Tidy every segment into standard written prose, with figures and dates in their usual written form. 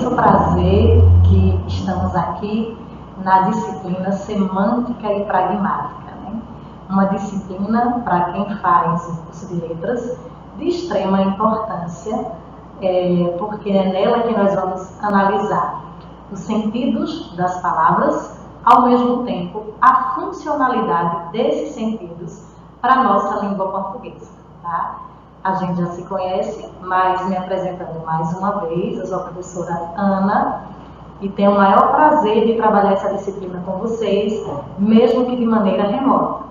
imenso prazer que estamos aqui na disciplina Semântica e Pragmática, né? Uma disciplina, para quem faz o curso de letras, de extrema importância, porque é nela que nós vamos analisar os sentidos das palavras, ao mesmo tempo a funcionalidade desses sentidos para a nossa língua portuguesa, tá? A gente já se conhece, mas me apresentando mais uma vez, eu sou a professora Ana e tenho o maior prazer de trabalhar essa disciplina com vocês, mesmo que de maneira remota.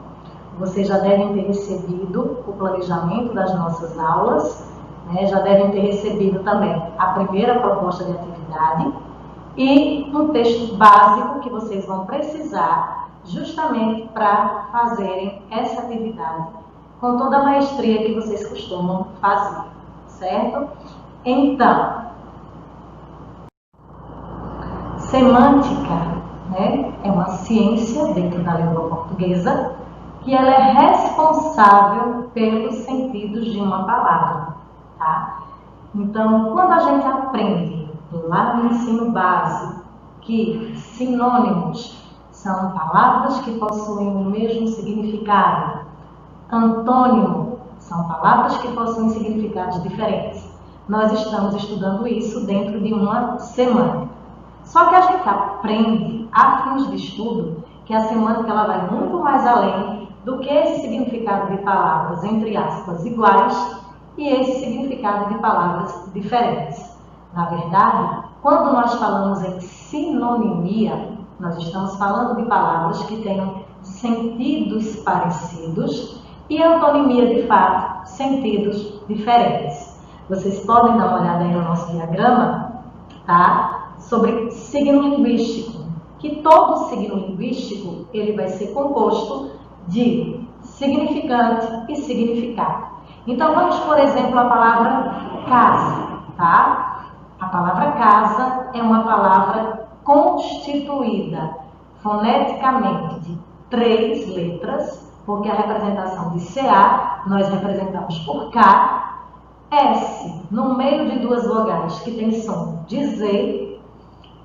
Vocês já devem ter recebido o planejamento das nossas aulas, né? Já devem ter recebido também a primeira proposta de atividade e um texto básico que vocês vão precisar justamente para fazerem essa atividade com toda a maestria que vocês costumam fazer, certo? Então, semântica, né, é uma ciência dentro da língua portuguesa que ela é responsável pelos sentidos de uma palavra, tá? Então, quando a gente aprende lá no ensino básico que sinônimos são palavras que possuem o mesmo significado, antônimo são palavras que possuem significados diferentes, nós estamos estudando isso dentro de uma semântica. Só que a gente aprende, a fins de estudo, que a semântica ela vai muito mais além do que esse significado de palavras, entre aspas, iguais, e esse significado de palavras diferentes. Na verdade, quando nós falamos em sinonimia, nós estamos falando de palavras que tenham sentidos parecidos e antonimia, de fato, sentidos diferentes. Vocês podem dar uma olhada aí no nosso diagrama, tá? Sobre signo linguístico, que todo signo linguístico ele vai ser composto de significante e significado. Então, vamos, por exemplo, a palavra casa, tá? A palavra casa é uma palavra constituída foneticamente de 3 letras, porque a representação de CA nós representamos por K, S no meio de 2 vogais que tem som de Z.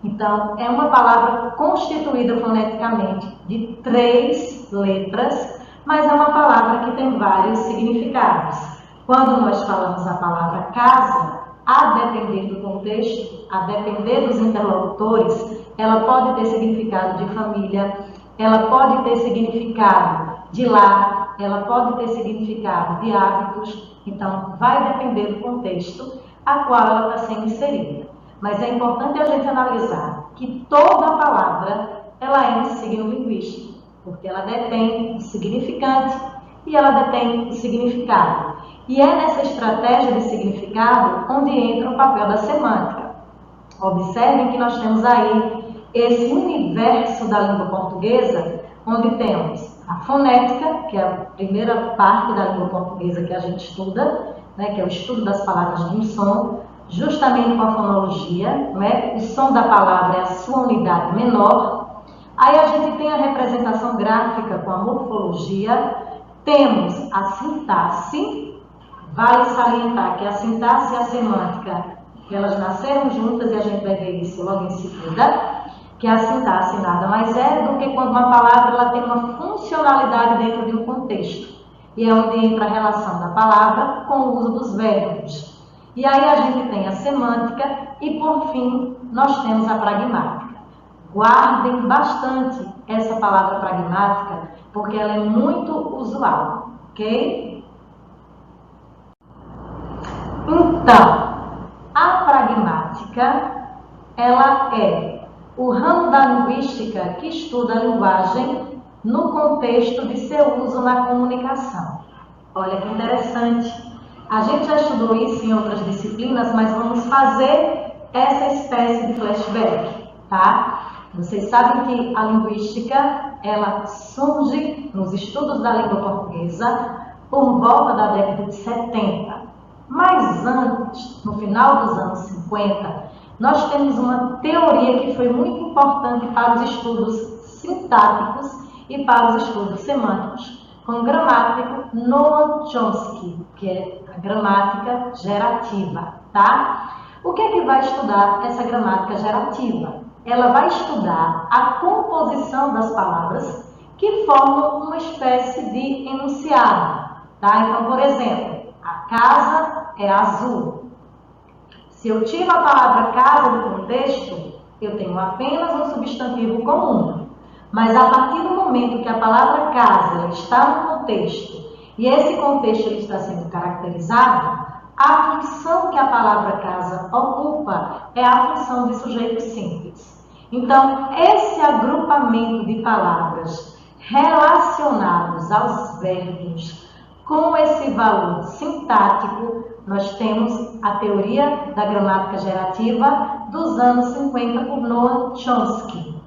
Então, é uma palavra constituída foneticamente de 3 letras, mas é uma palavra que tem vários significados. Quando nós falamos a palavra casa, a depender do contexto, a depender dos interlocutores, ela pode ter significado de família, ela pode ter significado de lar, ela pode ter significado de hábitos. Então, vai depender do contexto a qual ela está sendo inserida. Mas é importante a gente analisar que toda palavra ela é um signo linguístico, porque ela detém o significante e ela detém o significado. E é nessa estratégia de significado onde entra o papel da semântica. Observem que nós temos aí esse universo da língua portuguesa, onde temos a fonética, que é a primeira parte da língua portuguesa que a gente estuda, né, que é o estudo das palavras de um som, justamente com a fonologia, né? O som da palavra é a sua unidade menor. Aí a gente tem a representação gráfica com a morfologia, temos a sintaxe, vale salientar que a sintaxe e a semântica, elas nasceram juntas e a gente vai ver isso logo em seguida, que a sintaxe nada mais é do que quando uma palavra ela tem uma funcionalidade dentro de um contexto, e é onde entra a relação da palavra com o uso dos verbos. E aí a gente tem a semântica e, por fim, nós temos a pragmática. Guardem bastante essa palavra pragmática, porque ela é muito usual, ok? Então, a pragmática, ela é o ramo da linguística que estuda a linguagem no contexto de seu uso na comunicação. Olha que interessante. A gente já estudou isso em outras disciplinas, mas vamos fazer essa espécie de flashback, tá? Vocês sabem que a linguística, ela surge nos estudos da língua portuguesa por volta da década de 70. Mas antes, no final dos anos 50, nós temos uma teoria que foi muito importante para os estudos sintáticos e para os estudos semânticos, com o gramático Noam Chomsky, que é a gramática gerativa, tá? O que é que vai estudar essa gramática gerativa? Ela vai estudar a composição das palavras que formam uma espécie de enunciado. Tá? Então, por exemplo, a casa é azul. Se eu tiro a palavra casa do contexto, eu tenho apenas um substantivo comum. Mas a partir do momento que a palavra casa está no contexto e esse contexto ele está sendo caracterizado, a função que a palavra casa ocupa é a função de sujeito simples. Então, esse agrupamento de palavras relacionados aos verbos com esse valor sintático, nós temos a teoria da gramática gerativa dos anos 50 por Noam Chomsky.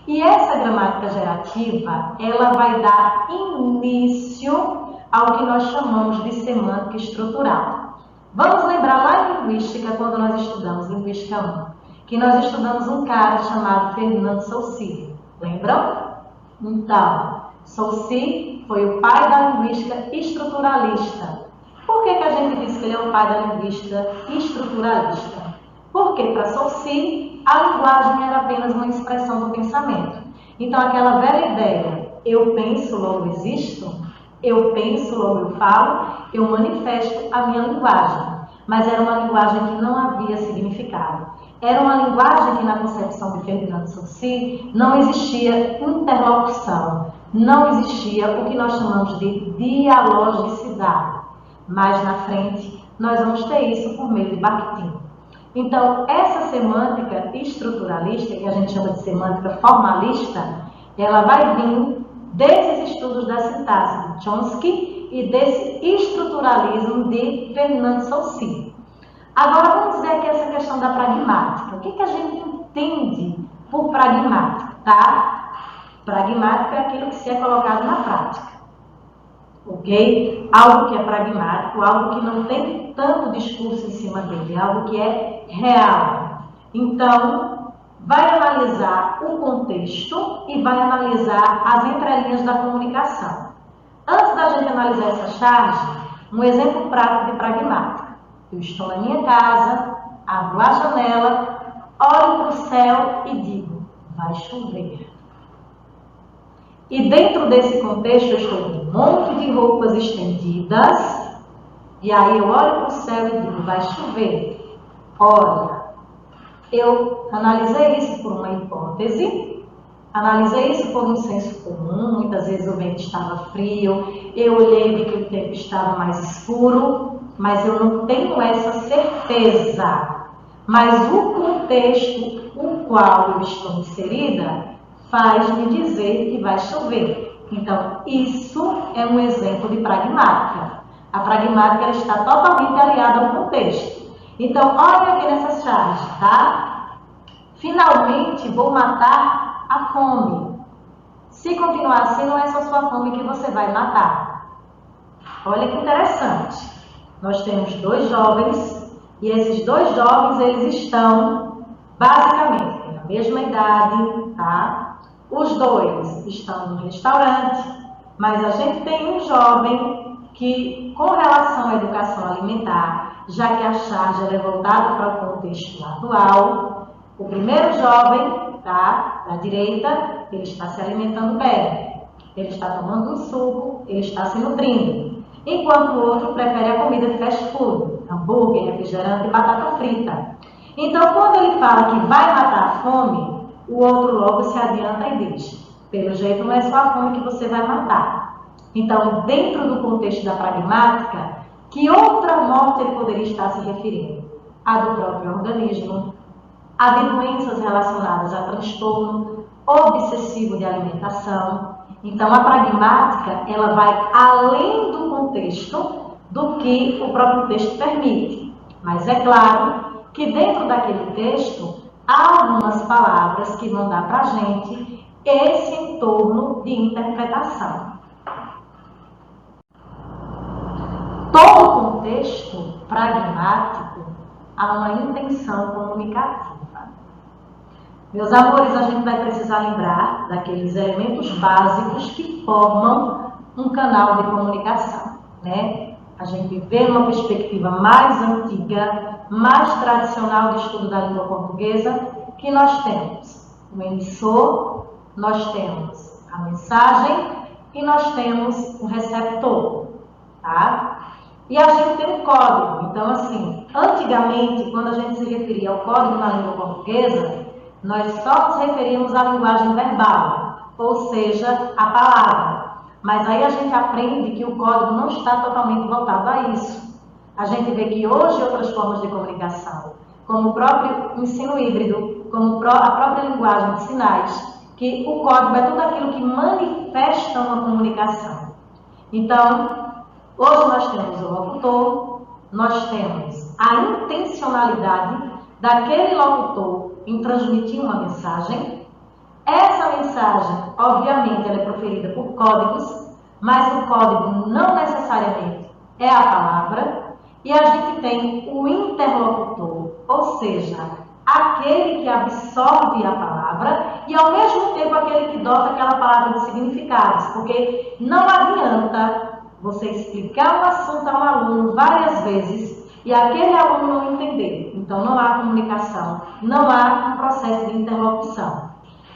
E essa gramática gerativa, ela vai dar início ao que nós chamamos de semântica estrutural. Vamos lembrar lá em linguística, quando nós estudamos linguística 1, que nós estudamos um cara chamado Fernando Saussure. Lembram? Então, Saussure foi o pai da linguística estruturalista. Por que a gente diz que ele é o pai da linguística estruturalista? Porque para Saussure, a linguagem era apenas uma expressão do pensamento. Então, aquela velha ideia, eu penso, logo existo, eu penso, logo eu falo, eu manifesto a minha linguagem. Mas era uma linguagem que não havia significado. Era uma linguagem que, na concepção de Fernando Saussure, não existia interlocução, não existia o que nós chamamos de dialogicidade. Mais na frente, nós vamos ter isso por meio de Bakhtin. Então, essa semântica estruturalista, que a gente chama de semântica formalista, ela vai vir desses estudos da sintaxe de Chomsky e desse estruturalismo de Fernando Saussure. Agora, vamos ver aqui essa questão da pragmática. O que a gente entende por pragmática, tá? Pragmática é aquilo que se é colocado na prática. Ok? Algo que é pragmático, algo que não tem tanto discurso em cima dele, algo que é real. Então, vai analisar o contexto e vai analisar as entrelinhas da comunicação. Antes da gente analisar essa charge, um exemplo prático de pragmática. Eu estou na minha casa, abro a janela, olho para o céu e digo, vai chover. E dentro desse contexto eu estou com um monte de roupas estendidas, e aí eu olho para o céu e digo, vai chover. Olha, eu analisei isso por uma hipótese, analisei isso por um senso comum, muitas vezes o vento estava frio, eu olhei e vi que o tempo estava mais escuro, mas eu não tenho essa certeza. Mas o contexto no qual eu estou inserida faz-me dizer que vai chover. Então, isso é um exemplo de pragmática. A pragmática ela está totalmente aliada ao contexto. Então, olha aqui nessa charge, tá? Finalmente, vou matar a fome. Se continuar assim, não é só sua fome que você vai matar. Olha que interessante. Nós temos dois jovens, e esses dois jovens, eles estão, basicamente, na mesma idade, tá? Os dois estão no restaurante, mas a gente tem um jovem que, com relação à educação alimentar, já que a charge é voltada para o contexto atual, o primeiro jovem, tá, da direita, ele está se alimentando bem, ele está tomando um suco, ele está se nutrindo, enquanto o outro prefere a comida de fast food, hambúrguer, refrigerante e batata frita. Então, quando ele fala que vai matar a fome, o outro logo se adianta e diz, pelo jeito não é só a fome que você vai matar. Então, dentro do contexto da pragmática, que outra morte ele poderia estar se referindo? A do próprio organismo, a de doenças relacionadas a transtorno obsessivo de alimentação. Então, a pragmática, ela vai além do contexto do que o próprio texto permite. Mas é claro que dentro daquele texto, há algumas palavras que vão dar para a gente esse entorno de interpretação. Todo contexto pragmático há uma intenção comunicativa. Meus amores, a gente vai precisar lembrar daqueles elementos básicos que formam um canal de comunicação, né? A gente vê uma perspectiva mais antiga, mais tradicional de estudo da língua portuguesa, que nós temos o emissor, nós temos a mensagem e nós temos o receptor, tá? E a gente tem um código. Então, assim, antigamente, quando a gente se referia ao código na língua portuguesa, nós só nos referíamos à linguagem verbal, ou seja, a palavra. Mas aí a gente aprende que o código não está totalmente voltado a isso. A gente vê que hoje outras formas de comunicação, como o próprio ensino híbrido, como a própria linguagem de sinais, que o código é tudo aquilo que manifesta uma comunicação. Então, hoje nós temos o locutor, nós temos a intencionalidade daquele locutor em transmitir uma mensagem. Essa mensagem, obviamente, ela é proferida por códigos, mas o código não necessariamente é a palavra. E a gente tem o interlocutor, ou seja, aquele que absorve a palavra e ao mesmo tempo aquele que dota aquela palavra de significados, porque não adianta você explicar um assunto a um aluno várias vezes e aquele aluno não entender. Então não há comunicação, não há um processo de interlocução.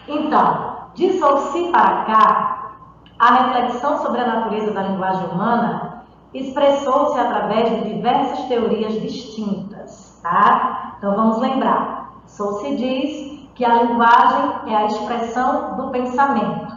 Então, de Saussure para cá, a reflexão sobre a natureza da linguagem humana expressou-se através de diversas teorias distintas, tá? Então vamos lembrar, Saussure diz que a linguagem é a expressão do pensamento.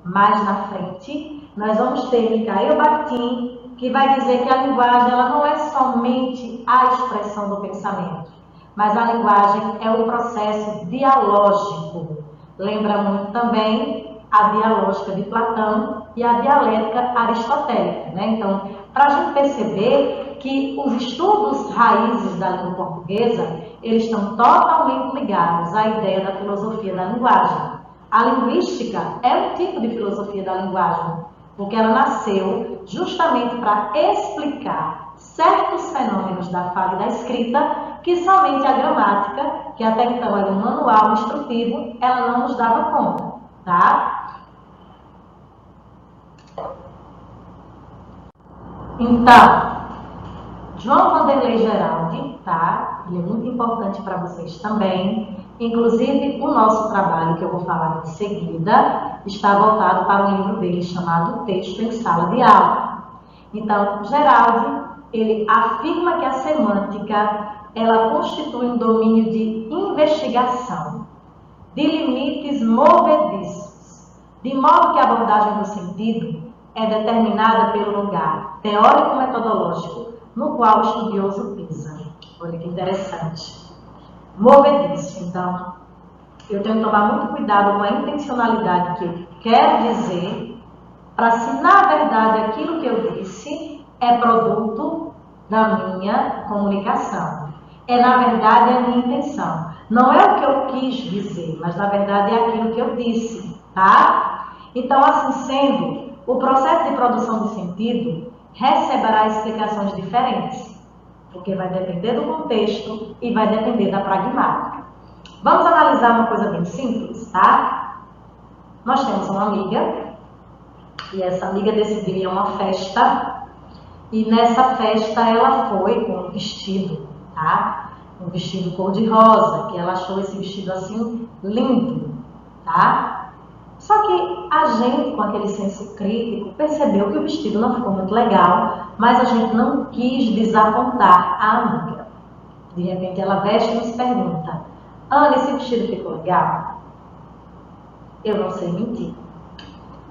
Mais na frente, nós vamos ter Mikhail Bakhtin, que vai dizer que a linguagem ela não é somente a expressão do pensamento, mas a linguagem é o processo dialógico. Lembra muito também a dialógica de Platão e a dialética aristotélica, né? Então, para a gente perceber que os estudos raízes da língua portuguesa, eles estão totalmente ligados à ideia da filosofia da linguagem. A linguística é um tipo de filosofia da linguagem, porque ela nasceu justamente para explicar certos fenômenos da fala e da escrita que somente a gramática, que até então era um manual instrutivo, ela não nos dava conta, tá? Então, João Vanderlei Geraldi, tá? Ele é muito importante para vocês também. Inclusive, o nosso trabalho, que eu vou falar em seguida, está voltado para um livro dele chamado Texto em Sala de Aula. Então, Geraldi, ele afirma que a semântica, ela constitui um domínio de investigação, de limites movediços, de modo que a abordagem do sentido é determinada pelo lugar teórico-metodológico no qual o estudioso pisa. Olha que interessante. Movediço. Então, eu tenho que tomar muito cuidado com a intencionalidade que eu quero dizer, para se na verdade aquilo que eu disse é produto da minha comunicação. É na verdade a minha intenção. Não é o que eu quis dizer, mas na verdade é aquilo que eu disse, tá? Então, assim sendo, o processo de produção de sentido receberá explicações diferentes, porque vai depender do contexto e vai depender da pragmática. Vamos analisar uma coisa bem simples, tá? Nós temos uma amiga, e essa amiga decidiu ir a uma festa, e nessa festa ela foi com um vestido, tá? Um vestido cor-de-rosa, que ela achou esse vestido assim lindo, tá? Só que a gente, com aquele senso crítico, percebeu que o vestido não ficou muito legal, mas a gente não quis desapontar a amiga. De repente ela veste e nos pergunta: Ana, esse vestido ficou legal? Eu não sei mentir.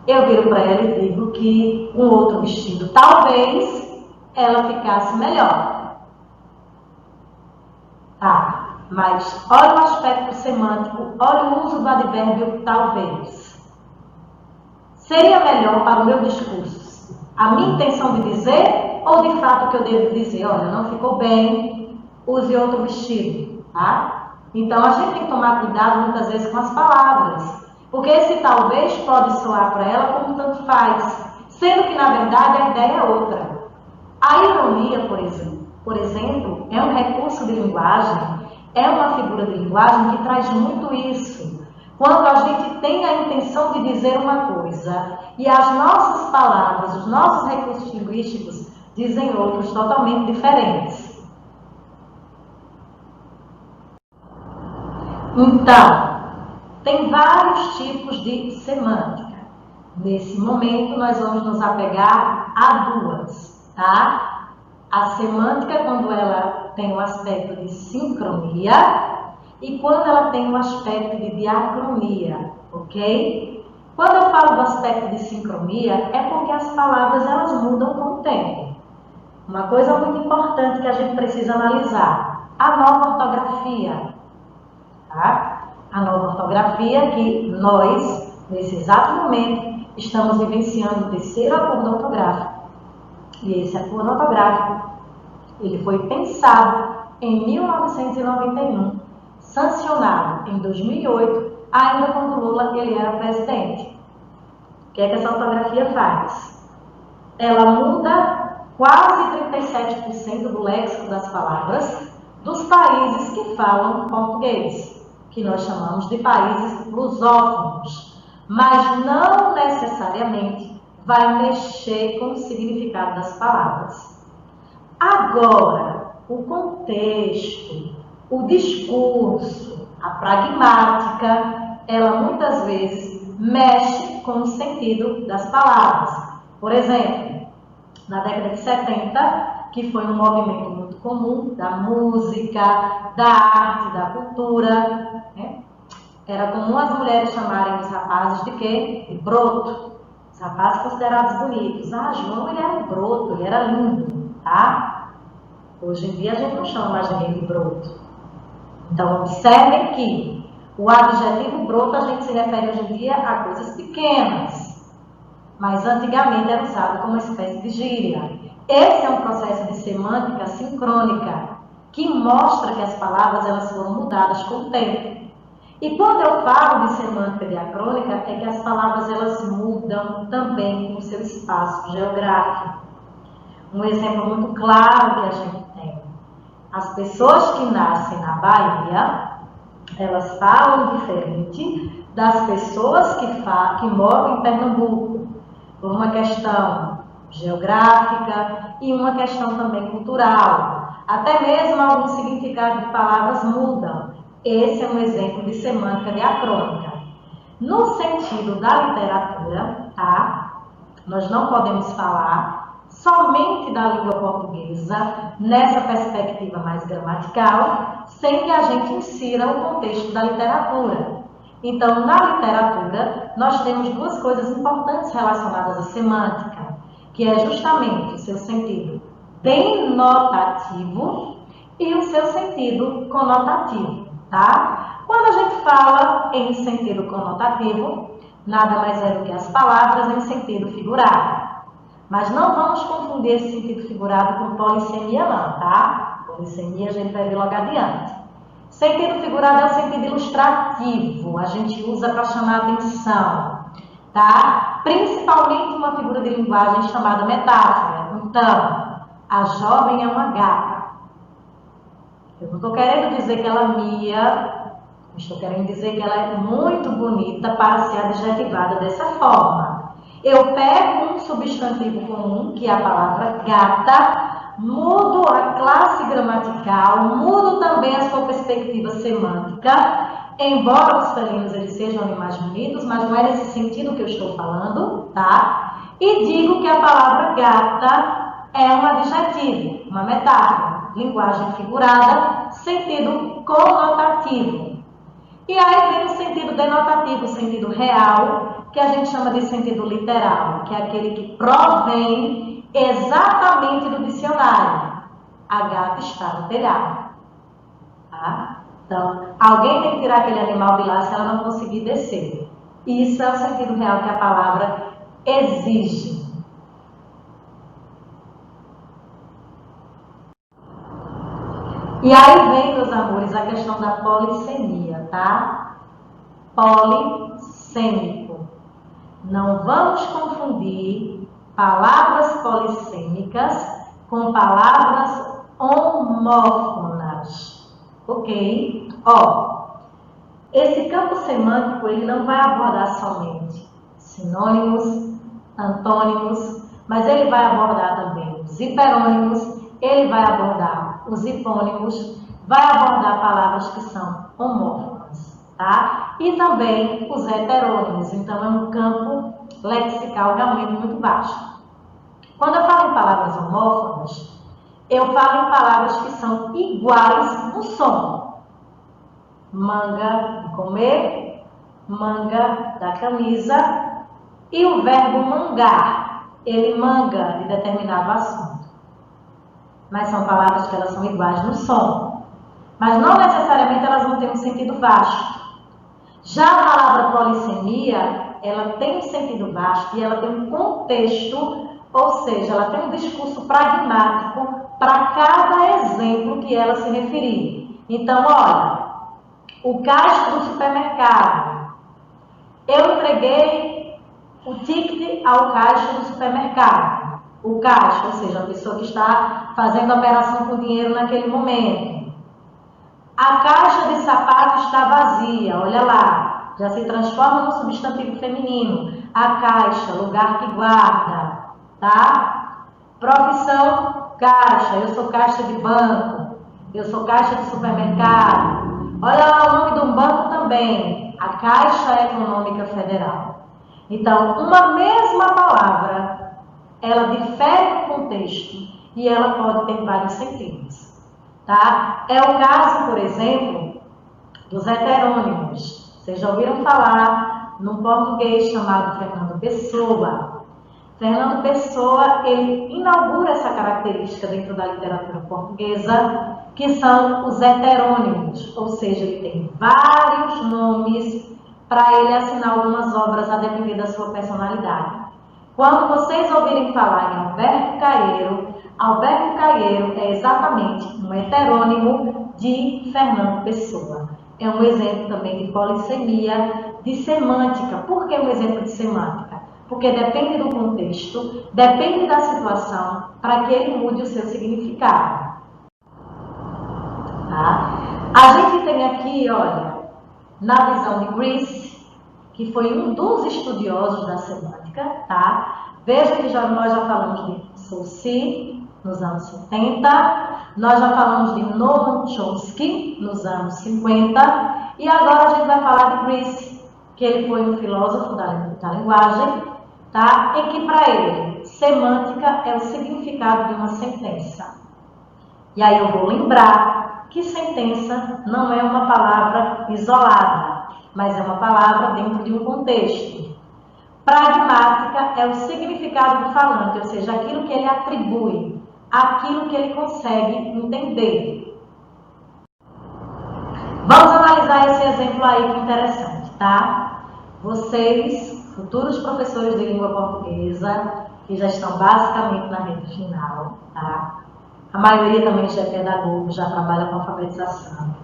Eu viro para ela e digo que um outro vestido, talvez ela ficasse melhor. Tá, mas olha o aspecto semântico, olha o uso do advérbio talvez. Seria melhor para o meu discurso a minha intenção de dizer ou de fato o que eu devo dizer? Olha, não ficou bem, use outro vestido, tá? Então a gente tem que tomar cuidado muitas vezes com as palavras, porque esse talvez pode soar para ela como tanto faz, sendo que na verdade a ideia é outra. A ironia, por exemplo, é um recurso de linguagem, é uma figura de linguagem que traz muito isso. Quando a gente tem a intenção de dizer uma coisa e as nossas palavras, os nossos recursos linguísticos dizem outros totalmente diferentes. Então, tem vários tipos de semântica. Nesse momento, nós vamos nos apegar a duas, tá? A semântica quando ela tem um aspecto de sincronia e quando ela tem um aspecto de diacronia, ok? Quando eu falo do aspecto de sincronia, é porque as palavras elas mudam com o tempo. Uma coisa muito importante que a gente precisa analisar, a nova ortografia, tá? A nova ortografia que nós, nesse exato momento, estamos vivenciando o terceiro acordo ortográfico. E esse acordo ortográfico, ele foi pensado em 1991, sancionado em 2008, ainda quando Lula ele era presidente. O que é que essa ortografia faz? Ela muda quase 37% do léxico das palavras dos países que falam português, que nós chamamos de países lusófonos, mas não necessariamente vai mexer com o significado das palavras. Agora, o contexto, o discurso, a pragmática, ela muitas vezes mexe com o sentido das palavras. Por exemplo, na década de 70, que foi um movimento muito comum da música, da arte, da cultura, né? Era comum as mulheres chamarem os rapazes de quê? De broto. Os rapazes considerados bonitos. Ah, João, ele era um broto, ele era lindo, tá? Hoje em dia a gente não chama mais ninguém de broto. Então, observem que o adjetivo broto a gente se refere hoje em dia a coisas pequenas, mas antigamente era usado como uma espécie de gíria. Esse é um processo de semântica sincrônica, que mostra que as palavras elas foram mudadas com o tempo. E quando eu falo de semântica diacrônica, é que as palavras elas mudam também no seu espaço geográfico. Um exemplo muito claro que a gente tem. As pessoas que nascem na Bahia, elas falam diferente das pessoas que moram em Pernambuco, por uma questão geográfica e uma questão também cultural. Até mesmo alguns significados de palavras mudam. Esse é um exemplo de semântica diacrônica. No sentido da literatura, tá? Nós não podemos falar somente da língua portuguesa nessa perspectiva mais gramatical, sem que a gente insira o contexto da literatura. Então, na literatura, nós temos duas coisas importantes relacionadas à semântica, que é justamente o seu sentido denotativo e o seu sentido conotativo, tá? Quando a gente fala em sentido conotativo, nada mais é do que as palavras em sentido figurado. Mas não vamos confundir esse sentido figurado com polissemia não, tá? Polissemia a gente vai ver logo adiante. Sentido figurado é o sentido ilustrativo, a gente usa para chamar a atenção, tá? Principalmente uma figura de linguagem chamada metáfora. Então, a jovem é uma gata. Eu não estou querendo dizer que ela mia, estou querendo dizer que ela é muito bonita para ser adjetivada dessa forma. Eu pego um substantivo comum, que é a palavra gata, mudo a classe gramatical, mudo também a sua perspectiva semântica, embora os felinos eles sejam animais bonitos, mas não é nesse sentido que eu estou falando, tá? E digo que a palavra gata é um adjetivo, uma metáfora, linguagem figurada, sentido conotativo. E aí vem o sentido denotativo, o sentido real, que a gente chama de sentido literal, que é aquele que provém exatamente do dicionário. A gata está no telhado. Tá? Então, alguém tem que tirar aquele animal de lá se ela não conseguir descer. Isso é o sentido real que a palavra exige. E aí vem, meus amores, a questão da polissemia, tá? Polissêmico. Não vamos confundir palavras polissêmicas com palavras homófonas, ok? Esse campo semântico ele não vai abordar somente sinônimos, antônimos, mas ele vai abordar também os hiperônimos, ele vai abordar os hipônimos, vai abordar palavras que são homófonas. e também os heterônimos. Então, é um campo lexical realmente muito vasto. Quando eu falo em palavras homófonas, eu falo em palavras que são iguais no som. Manga de comer, manga da camisa, e o verbo mangar, ele manga de determinado assunto. Mas são palavras que elas são iguais no som. Mas não necessariamente elas vão ter um sentido vasto. Já a palavra polissemia, ela tem um sentido vasto e ela tem um contexto, ou seja, ela tem um discurso pragmático para cada exemplo que ela se referir. Então, olha, o caixa do supermercado. Eu entreguei o ticket ao caixa do supermercado. O caixa, ou seja, a pessoa que está fazendo a operação com dinheiro naquele momento. A caixa de sapato está vazia, olha lá, já se transforma no substantivo feminino. A caixa, lugar que guarda, tá? Profissão, caixa, eu sou caixa de banco, eu sou caixa de supermercado. Olha lá o nome do banco também, a Caixa Econômica Federal. Então, uma mesma palavra, ela difere no contexto e ela pode ter vários sentidos. Tá? É o caso, por exemplo, dos heterônimos. Vocês já ouviram falar num português chamado Fernando Pessoa. Fernando Pessoa, ele inaugura essa característica dentro da literatura portuguesa, que são os heterônimos, ou seja, ele tem vários nomes para ele assinar algumas obras a depender da sua personalidade. Quando vocês ouvirem falar em Alberto Caeiro é exatamente um heterônimo de Fernando Pessoa. É um exemplo também de polissemia, de semântica. Por que um exemplo de semântica? Porque depende do contexto, depende da situação, para que ele mude o seu significado. Tá? A gente tem aqui, olha, na visão de Grice, que foi um dos estudiosos da semântica, tá? Veja que nós já falamos de Saussure, nos anos 70, nós já falamos de Noam Chomsky, nos anos 50, e agora a gente vai falar de Grice, que ele foi um filósofo da linguagem, tá? E que para ele, semântica é o significado de uma sentença. E aí eu vou lembrar que sentença não é uma palavra isolada, mas é uma palavra dentro de um contexto. Pragmática é o significado do falante, ou seja, aquilo que ele atribui, aquilo que ele consegue entender. Vamos analisar esse exemplo aí que é interessante, tá? Vocês, futuros professores de língua portuguesa, que já estão basicamente na rede final, tá? A maioria também já é pedagogo, já trabalha com alfabetização.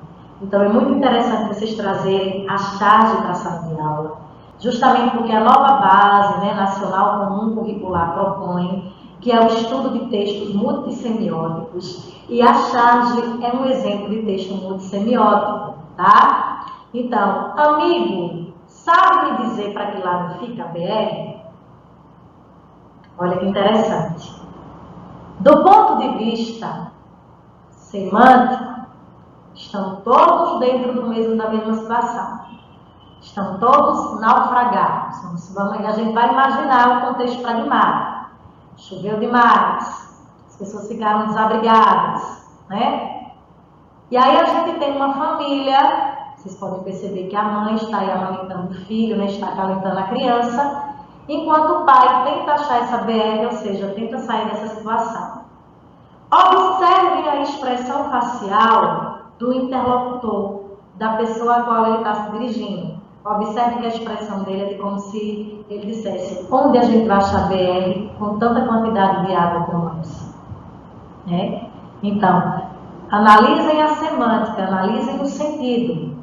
Então é muito interessante vocês trazerem a charge para a sala de aula, justamente porque a nova base, né, nacional comum curricular propõe que é o estudo de textos multissemióticos, e a charge é um exemplo de texto multissemiótico, tá? Então, amigo, sabe me dizer para que lado fica a BR? Olha que interessante. Do ponto de vista semântico, estão todos dentro da mesma situação. Estão todos naufragados. A gente vai imaginar o contexto pragmático. Choveu demais, as pessoas ficaram desabrigadas, né? E aí a gente tem uma família, vocês podem perceber que a mãe está aí amamentando o filho, né? Está acalentando a criança, enquanto o pai tenta achar essa BR, ou seja, tenta sair dessa situação. Observem a expressão facial do interlocutor, da pessoa a qual ele está se dirigindo. Observe que a expressão dele é como se ele dissesse: onde a gente vai achar BR com tanta quantidade de água que nós? Né? Então, analisem a semântica, analisem o sentido.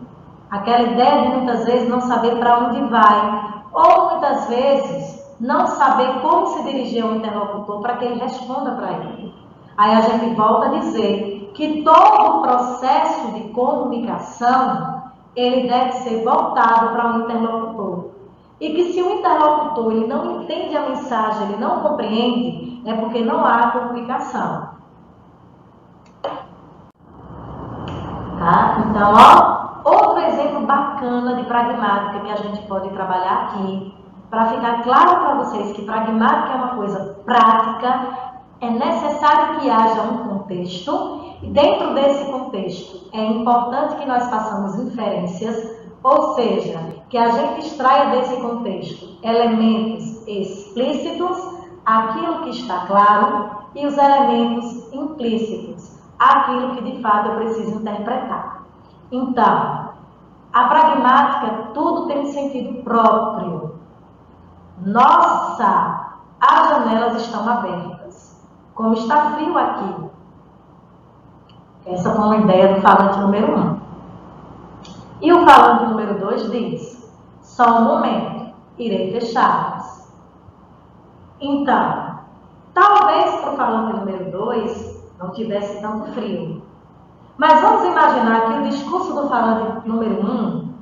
Aquela ideia de muitas vezes não saber para onde vai, ou muitas vezes não saber como se dirigir ao interlocutor para que ele responda para ele. Aí a gente volta a dizer que todo o processo de comunicação ele deve ser voltado para o interlocutor. E que se o interlocutor ele não entende a mensagem, ele não compreende, é porque não há comunicação. Tá? Então, ó, outro exemplo bacana bacana de pragmática que a gente pode trabalhar aqui, para ficar claro para vocês que pragmática é uma coisa prática, é necessário que haja um contexto, e dentro desse contexto é importante que nós façamos inferências, ou seja, que a gente extraia desse contexto elementos explícitos, aquilo que está claro, e os elementos implícitos, aquilo que de fato eu preciso interpretar. Então, a pragmática, tudo tem sentido próprio. Nossa, as janelas estão abertas. Como está frio aqui. Essa foi uma ideia do falante número 1. E o falante número 2 diz: só um momento, irei fechá-las. Então, talvez para o falante número 2 não tivesse tanto frio. Mas vamos imaginar que o discurso do falante número 1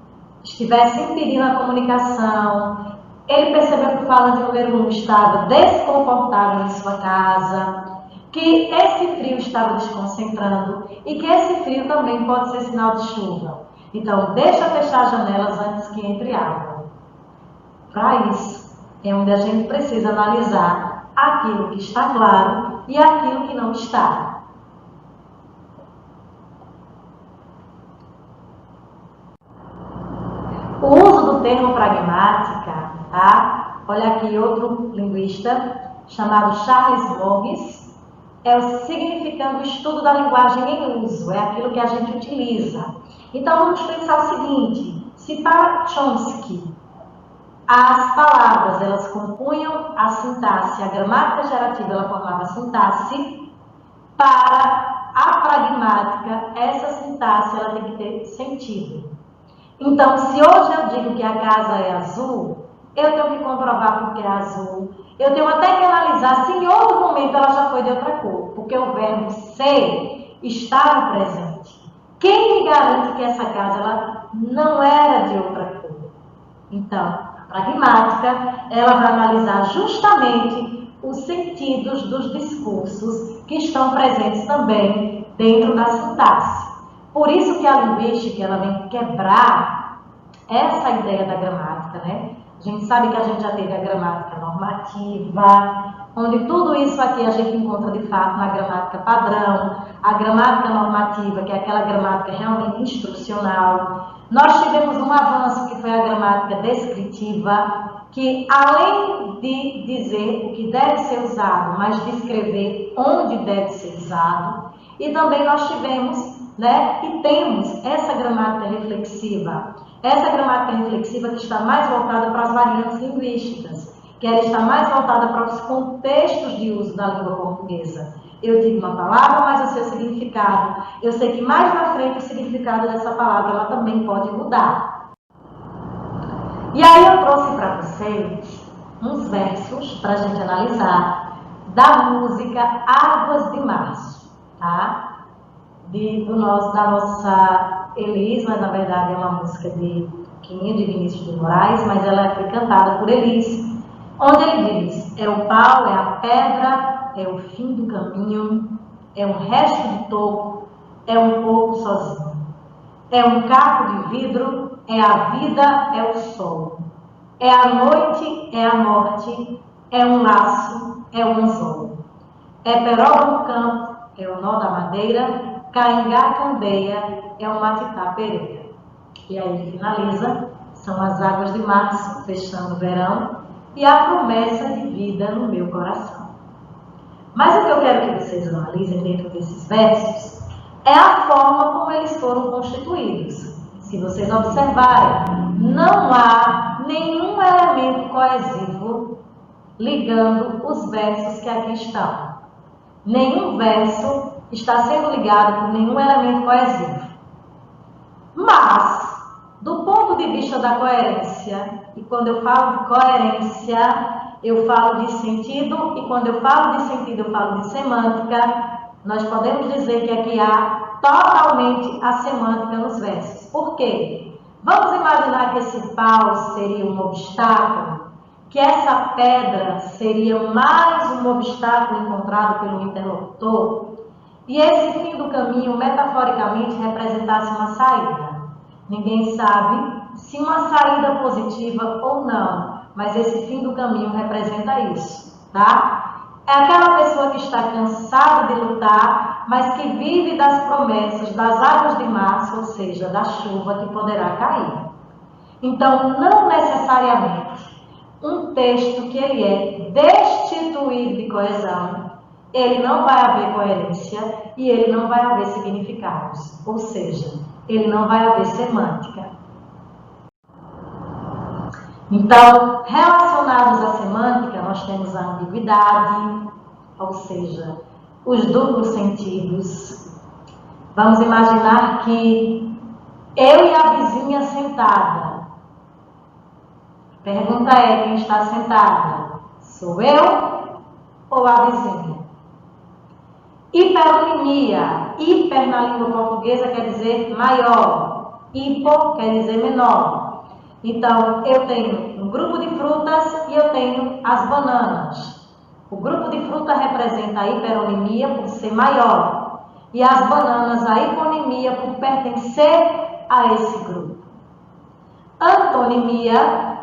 estivesse impedindo a comunicação. Ele percebeu que o falante número 1 estava desconfortável em sua casa, que esse frio estava desconcentrando e que esse frio também pode ser sinal de chuva. Então, deixa fechar as janelas antes que entre água. Para isso, é onde a gente precisa analisar aquilo que está claro e aquilo que não está. O uso do termo pragmática, tá? Olha aqui outro linguista chamado Charles Morris, é o significando o estudo da linguagem em uso, é aquilo que a gente utiliza. Então vamos pensar o seguinte: se para Chomsky as palavras elas compunham a sintaxe, a gramática gerativa ela formava a sintaxe, para a pragmática essa sintaxe ela tem que ter sentido. Então, se hoje eu digo que a casa é azul, eu tenho que comprovar porque é azul. Eu tenho até que analisar se em outro momento ela já foi de outra cor, porque o verbo ser está no presente. Quem me garante que essa casa ela não era de outra cor? Então, a pragmática ela vai analisar justamente os sentidos dos discursos que estão presentes também dentro da sintaxe. Por isso que a linguística ela vem quebrar essa ideia da gramática, né? A gente sabe que a gente já teve a gramática normativa, onde tudo isso aqui a gente encontra de fato na gramática padrão, a gramática normativa, que é aquela gramática realmente instrucional. Nós tivemos um avanço que foi a gramática descritiva, que além de dizer o que deve ser usado, mas descrever onde deve ser usado, e também nós tivemos e temos essa gramática reflexiva. Essa gramática reflexiva que está mais voltada para as variantes linguísticas, que ela está mais voltada para os contextos de uso da língua portuguesa. Eu digo uma palavra, mas o seu significado. Eu sei que mais na frente o significado dessa palavra ela também pode mudar. E aí eu trouxe para vocês uns versos para a gente analisar da música Águas de Março, tá? Da nossa Elis, mas na verdade é uma música de Quinha, de Vinícius de Moraes, mas ela foi cantada por Elis, onde ele diz: é o pau, é a pedra, é o fim do caminho, é um resto de toco, é um pouco sozinho, é um caco de vidro, é a vida, é o sol, é a noite, é a morte, é um laço, é um anzol, é peroba no campo, é o nó da madeira, Caingá candeia, é o matitá pereira. E aí ele finaliza: são as águas de março, fechando o verão, e a promessa de vida no meu coração. Mas o que eu quero que vocês analisem dentro desses versos é a forma como eles foram constituídos. Se vocês observarem, não há nenhum elemento coesivo ligando os versos que aqui estão. Nenhum verso está sendo ligado por nenhum elemento coesivo. Mas, do ponto de vista da coerência, e quando eu falo de coerência, eu falo de sentido, e quando eu falo de sentido, eu falo de semântica, nós podemos dizer que aqui há totalmente a semântica nos versos. Por quê? Vamos imaginar que esse pau seria um obstáculo, que essa pedra seria mais um obstáculo encontrado pelo interlocutor, e esse fim do caminho, metaforicamente, representasse uma saída. Ninguém sabe se uma saída positiva ou não, mas esse fim do caminho representa isso, tá? É aquela pessoa que está cansada de lutar, mas que vive das promessas das águas de março, ou seja, da chuva que poderá cair. Então, não necessariamente um texto que ele é destituído de coesão, ele não vai haver coerência e ele não vai haver significados, ou seja, ele não vai haver semântica. Então, relacionados à semântica, nós temos a ambiguidade, ou seja, os duplos sentidos. Vamos imaginar que eu e a vizinha sentada. A pergunta é: quem está sentada? Sou eu ou a vizinha? Hiperonimia. Hiper na língua portuguesa quer dizer maior. Hipo quer dizer menor. Então, eu tenho um grupo de frutas e eu tenho as bananas. O grupo de fruta representa a hiperonimia por ser maior. E as bananas, a hiponimia por pertencer a esse grupo. Antonimia,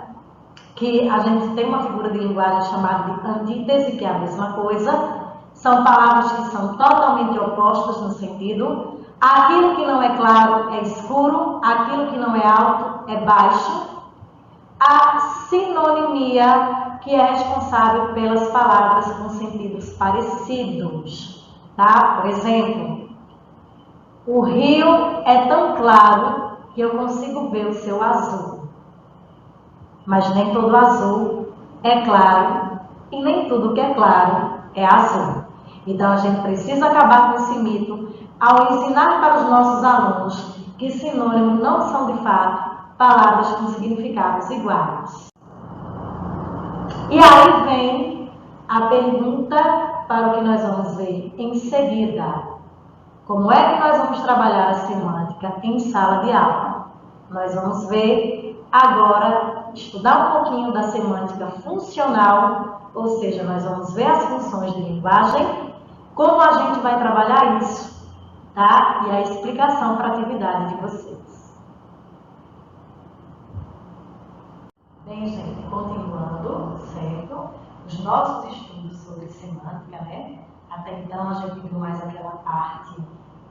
que a gente tem uma figura de linguagem chamada de antítese, que é a mesma coisa. São palavras que são totalmente opostas no sentido. Aquilo que não é claro é escuro, aquilo que não é alto é baixo. A sinonimia, que é responsável pelas palavras com sentidos parecidos, tá? Por exemplo, o rio é tão claro que eu consigo ver o seu azul. Mas nem todo azul é claro e nem tudo que é claro é azul. Então, a gente precisa acabar com esse mito ao ensinar para os nossos alunos que sinônimos não são, de fato, palavras com significados iguais. E aí vem a pergunta para o que nós vamos ver em seguida. Como é que nós vamos trabalhar a semântica em sala de aula? Nós vamos ver agora, estudar um pouquinho da semântica funcional, ou seja, nós vamos ver as funções de linguagem, como a gente vai trabalhar isso, tá? E a explicação para a atividade de vocês. Bem, gente, continuando, certo? Os nossos estudos sobre semântica, né? Até então a gente viu mais aquela parte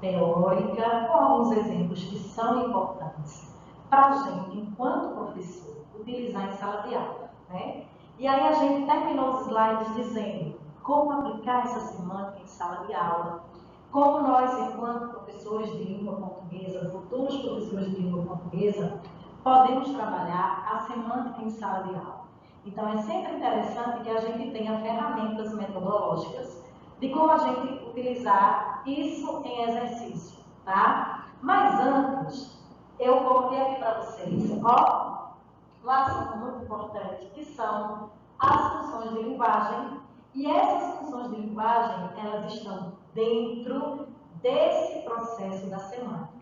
teórica, com alguns exemplos que são importantes para a gente, enquanto professor, utilizar em sala de aula, né? E aí a gente terminou os slides dizendo como aplicar essa semântica em sala de aula, como nós, enquanto professores de língua portuguesa, futuros professores de língua portuguesa, podemos trabalhar a semântica em sala de aula. Então, é sempre interessante que a gente tenha ferramentas metodológicas de como a gente utilizar isso em exercício, tá? Mas antes, eu coloquei aqui para vocês, ó, um assunto muito importante, que são as funções de linguagem. E essas funções de linguagem, elas estão dentro desse processo da semântica.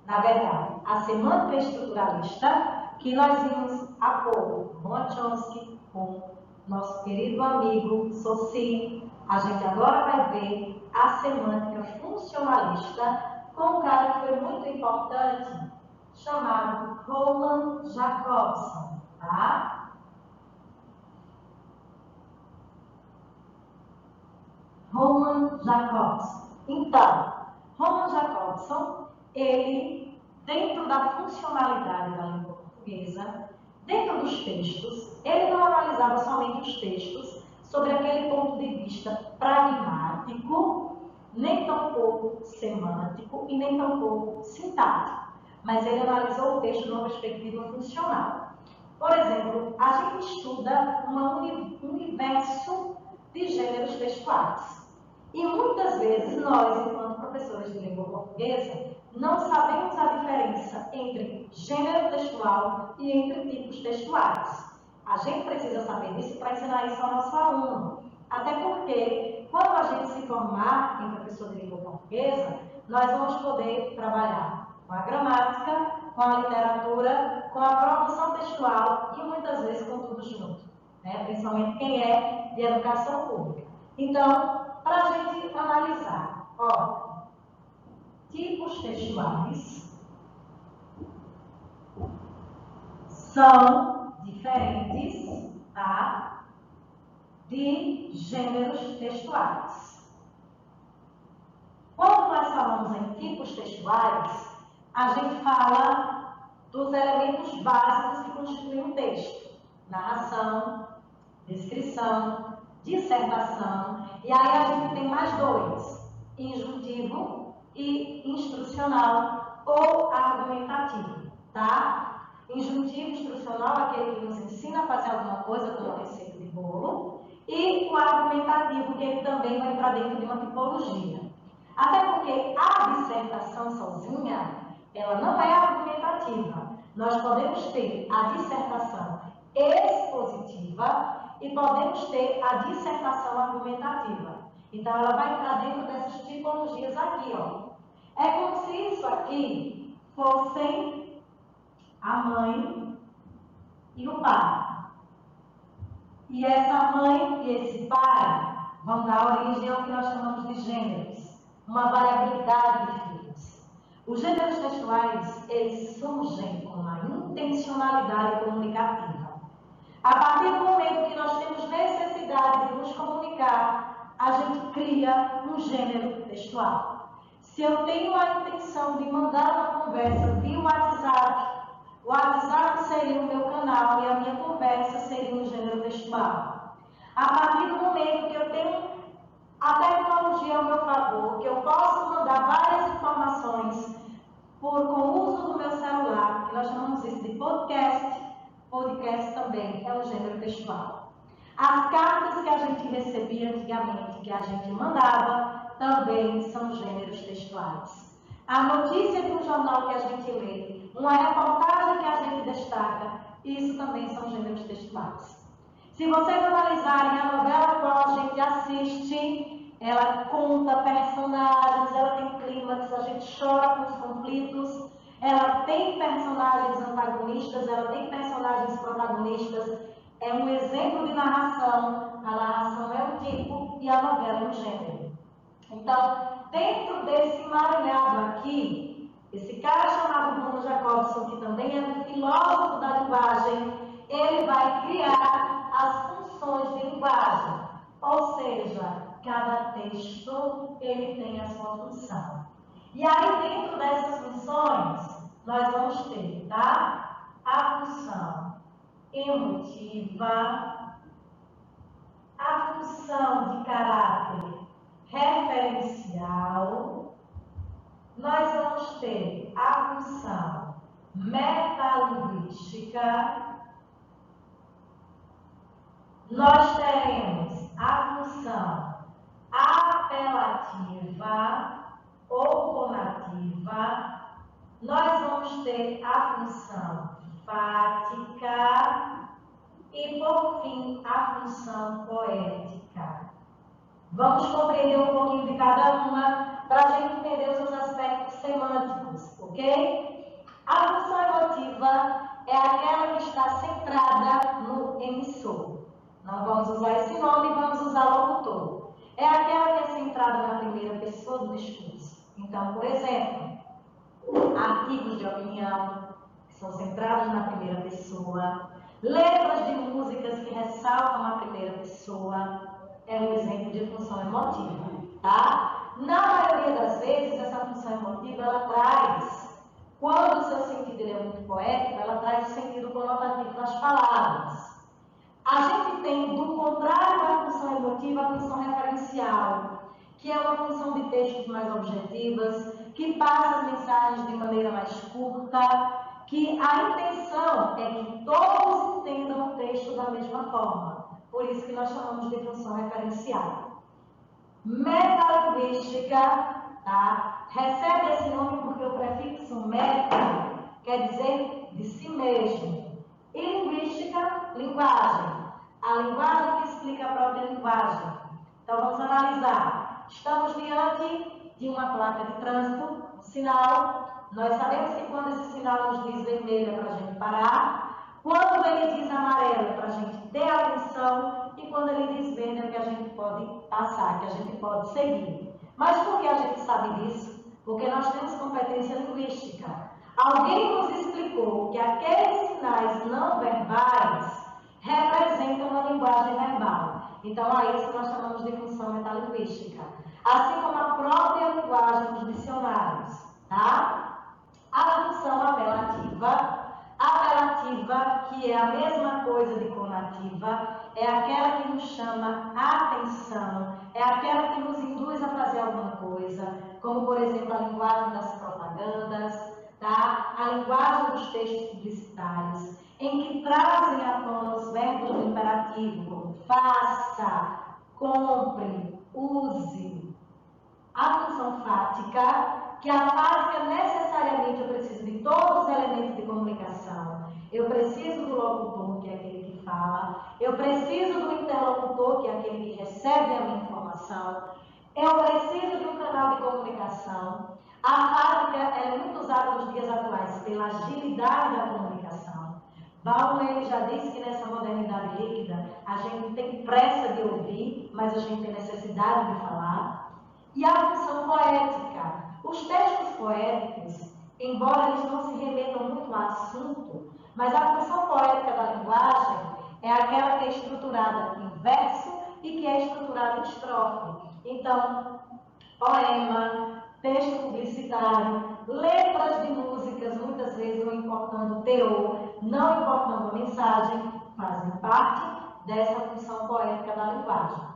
Na verdade, a semântica estruturalista, que nós vimos há pouco, Noam Chomsky, com nosso querido amigo Saussure, a gente agora vai ver a semântica funcionalista com um cara que foi muito importante, chamado Roland Jacobson, tá? Roland Jacobson. Então, Roland Jacobson, ele, dentro da funcionalidade da língua portuguesa, dentro dos textos, ele não analisava somente os textos sobre aquele ponto de vista pragmático, nem tampouco semântico e nem tampouco sintático, mas ele analisou o texto numa perspectiva funcional. Por exemplo, a gente estuda um universo de gêneros textuais. E muitas vezes nós, enquanto professores de língua portuguesa, não sabemos a diferença entre gênero textual e entre tipos textuais. A gente precisa saber disso para ensinar isso ao nosso aluno. Até porque, quando a gente se formar em professor de língua portuguesa, nós vamos poder trabalhar com a gramática, com a literatura, com a produção textual e muitas vezes com tudo junto, né? Principalmente quem é de educação pública. Então, para a gente analisar, ó, tipos textuais, são diferentes, tá? De gêneros textuais. Quando nós falamos em tipos textuais, a gente fala dos elementos básicos que constituem um texto: narração, descrição, dissertação, e aí a gente tem mais dois: injuntivo e instrucional ou argumentativo, tá? Injuntivo instrucional é aquele que nos ensina a fazer alguma coisa, como a receita de bolo, e o argumentativo, que ele também vai para dentro de uma tipologia. Até porque a dissertação sozinha, ela não é argumentativa. Nós podemos ter a dissertação expositiva e podemos ter a dissertação argumentativa. Então, ela vai entrar dentro dessas tipologias aqui, ó. É como se isso aqui fossem a mãe e o pai. E essa mãe e esse pai vão dar origem ao que nós chamamos de gêneros, uma variabilidade de filhos. Os gêneros textuais, eles surgem com uma intencionalidade comunicativa. A partir do momento que nós temos necessidade de nos comunicar, a gente cria um gênero textual. Se eu tenho a intenção de mandar uma conversa via WhatsApp, o WhatsApp seria o meu canal e a minha conversa seria um gênero textual. A partir do momento que eu tenho a tecnologia ao meu favor, que eu posso mandar várias informações com o uso do meu celular, que nós chamamos isso de podcast também é um gênero textual. As cartas que a gente recebia antigamente, que a gente mandava, também são gêneros textuais. A notícia de um jornal que a gente lê, uma reportagem que a gente destaca, isso também são gêneros textuais. Se vocês analisarem a novela qual a gente assiste, ela conta personagens, ela tem clímax, a gente chora com os conflitos, ela tem personagens antagonistas, ela tem personagens protagonistas, é um exemplo de narração, a narração é um tipo e a novela é um gênero. Então, dentro desse emaranhado aqui, esse cara chamado Bruno Jacobson, que também é um filósofo da linguagem, ele vai criar as funções de linguagem. Ou seja, cada texto ele tem a sua função. E aí, dentro dessas funções, nós vamos ter, tá? A função emotiva, a função de caráter referencial, nós vamos ter a função metalinguística, nós teremos a função apelativa ou conativa, nós vamos ter a função fática e, por fim, a função poética. Vamos compreender um pouquinho de cada uma para a gente entender os seus aspectos semânticos, ok? A função emotiva é aquela que está centrada no emissor. Não vamos usar esse nome, vamos usar locutor. É aquela que é centrada na primeira pessoa do discurso. Então, por exemplo, artigos de opinião que são centrados na primeira pessoa, letras de músicas que ressaltam a primeira pessoa, é um exemplo de função emotiva, tá? Na maioria das vezes, essa função emotiva, ela traz, quando o seu sentido é muito poético, ela traz o sentido conotativo das palavras. A gente tem, do contrário da função emotiva, a função referencial, que é uma função de textos mais objetivas, que passa as mensagens de maneira mais curta, que a intenção é que todos entendam o texto da mesma forma. Por isso que nós chamamos de função referencial. Metalinguística, tá? Recebe esse nome porque o prefixo meta quer dizer de si mesmo. E linguística, linguagem. A linguagem que explica a própria linguagem. Então vamos analisar. Estamos diante de uma placa de trânsito, um sinal. Nós sabemos que quando esse sinal nos diz vermelho é para a gente parar. Quando ele diz amarelo é para a gente ter atenção. E quando ele diz verde é que a gente pode passar, que a gente pode seguir. Mas por que a gente sabe disso? Porque nós temos competência linguística. Alguém nos explicou que aqueles sinais não verbais representam uma linguagem verbal. Então, a isso nós chamamos de função metalinguística. Assim como a própria linguagem dos dicionários, tá? A função apelativa, que é a mesma coisa de conativa, é aquela que nos chama a atenção, é aquela que nos induz a fazer alguma coisa, como, por exemplo, a linguagem das propagandas, tá? A linguagem dos textos publicitários, em que trazem à tona os verbos do imperativo, como faça, compre, use. A função fática, que a fática necessariamente eu preciso de todos os elementos de comunicação. Eu preciso do locutor, que é aquele que fala. Eu preciso do interlocutor, que é aquele que recebe a minha informação. Eu preciso de um canal de comunicação. A fática é muito usada nos dias atuais pela agilidade da comunicação. Bauman já disse que nessa modernidade líquida a gente tem pressa de ouvir, mas a gente tem necessidade de falar. E a função poética. Os textos poéticos, embora eles não se remetam muito ao assunto, mas a função poética da linguagem é aquela que é estruturada em verso e que é estruturada em estrofe. Então, poema, texto publicitário, letras de músicas, muitas vezes não importando o teor, não importando a mensagem, fazem parte dessa função poética da linguagem.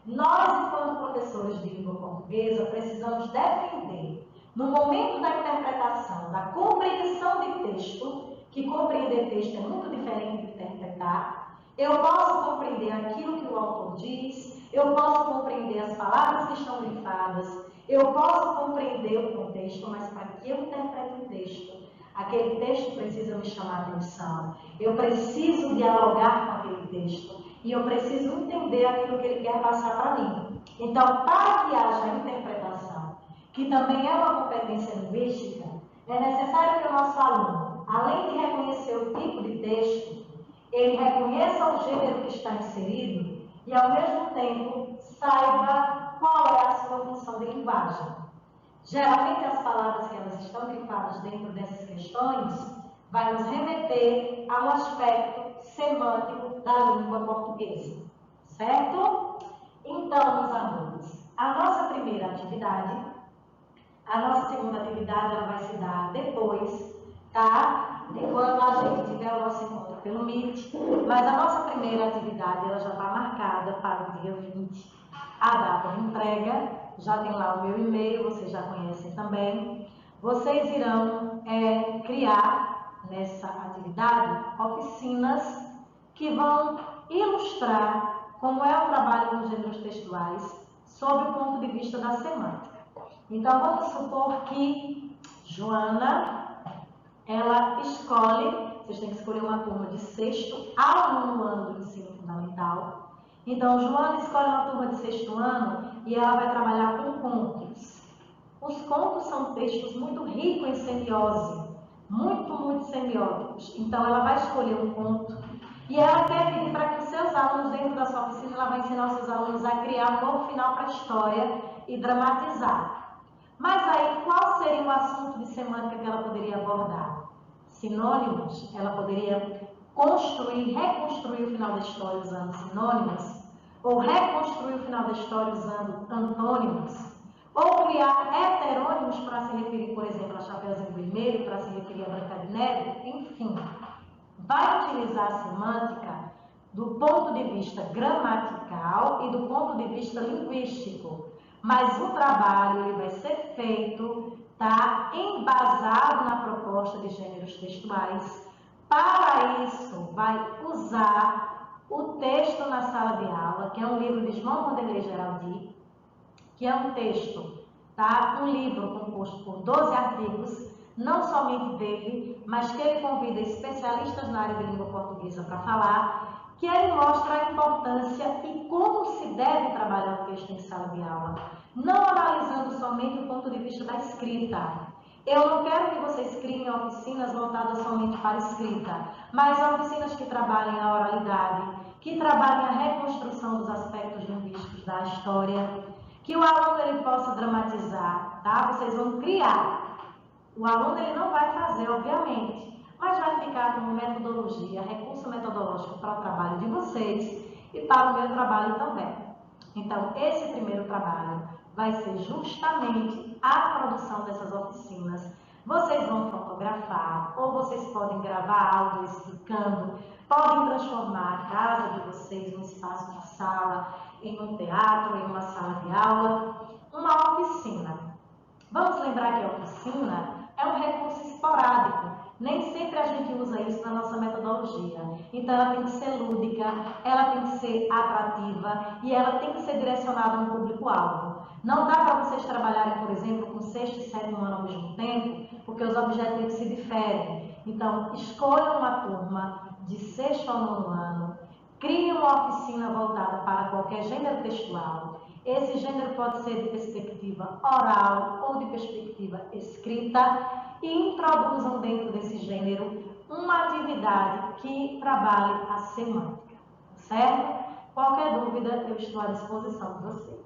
Nós, enquanto professores de língua portuguesa, precisamos defender, no momento da interpretação, da compreensão de texto, que compreender texto é muito diferente de interpretar, eu posso compreender aquilo que o autor diz, eu posso compreender as palavras que estão grifadas, eu posso compreender o contexto, mas para que eu interprete um texto, aquele texto precisa me chamar a atenção, eu preciso dialogar com aquele texto. E eu preciso entender aquilo que ele quer passar para mim. Então, para que haja interpretação, que também é uma competência linguística, é necessário que o nosso aluno, além de reconhecer o tipo de texto, ele reconheça o gênero que está inserido e, ao mesmo tempo, saiba qual é a sua função de linguagem. Geralmente, as palavras que elas estão grifadas dentro dessas questões vai nos remeter a um aspecto semântico da língua portuguesa, certo? Então, meus amigos, a nossa primeira atividade, a nossa segunda atividade, ela vai se dar depois, tá? Enquanto a gente tiver o nosso encontro pelo Meet, mas a nossa primeira atividade, ela já está marcada para o dia 20, a data de entrega, já tem lá o meu e-mail, vocês já conhecem também. Vocês irão criar nessa atividade oficinas que vão ilustrar como é o trabalho com gêneros textuais sob o ponto de vista da semântica. Então, vamos supor que Joana, ela escolhe, vocês têm que escolher uma turma de 6º ao 9º ano do ensino fundamental. Então, Joana escolhe uma turma de 6º ano e ela vai trabalhar com contos. Os contos são textos muito ricos em semiose, muito semióticos. Então, ela vai escolher um conto e ela quer pedir para que os seus alunos, dentro da sua oficina, ela vai ensinar os seus alunos a criar um novo final para a história e dramatizar. Mas aí, qual seria o assunto de semântica que ela poderia abordar? Sinônimos? Ela poderia reconstruir o final da história usando sinônimos? Ou reconstruir o final da história usando antônimos? Ou criar heterônimos para se referir, por exemplo, a Chapeuzinho Vermelho, para se referir a Branca de Neve, enfim. Vai utilizar a semântica do ponto de vista gramatical e do ponto de vista linguístico. Mas o trabalho ele vai ser feito, tá, embasado na proposta de gêneros textuais. Para isso, vai usar o texto na sala de aula, que é um livro de João Wanderley Geraldi, que é um texto, tá? Um livro composto por 12 artigos, não somente dele, mas que ele convida especialistas na área de língua portuguesa para falar, que ele mostra a importância e como se deve trabalhar o texto em sala de aula, não analisando somente o ponto de vista da escrita. Eu não quero que vocês criem oficinas voltadas somente para a escrita, mas oficinas que trabalhem a oralidade, que trabalhem a reconstrução dos aspectos linguísticos da história, que o aluno ele possa dramatizar, tá? Vocês vão criar. O aluno ele não vai fazer, obviamente, mas vai ficar com metodologia, metodológico para o trabalho de vocês e para o meu trabalho também. Então, esse primeiro trabalho vai ser justamente a produção dessas oficinas. Vocês vão fotografar, ou vocês podem gravar áudio explicando, podem transformar a casa de vocês num espaço de sala, em um teatro, em uma sala de aula, uma oficina. Vamos lembrar que a oficina é um recurso esporádico. Nem sempre a gente usa isso na nossa metodologia. Então ela tem que ser lúdica, ela tem que ser atrativa e ela tem que ser direcionada a um público-alvo. Não dá para vocês trabalharem, por exemplo, com sexto e sétimo ano ao mesmo tempo, porque os objetivos se diferem. Então, escolham uma turma de sexto ao nono ano, criem uma oficina voltada para qualquer gênero textual. Esse gênero pode ser de perspectiva oral ou de perspectiva escrita e introduzam dentro desse gênero uma atividade que trabalhe a semântica, certo? Qualquer dúvida, eu estou à disposição de vocês.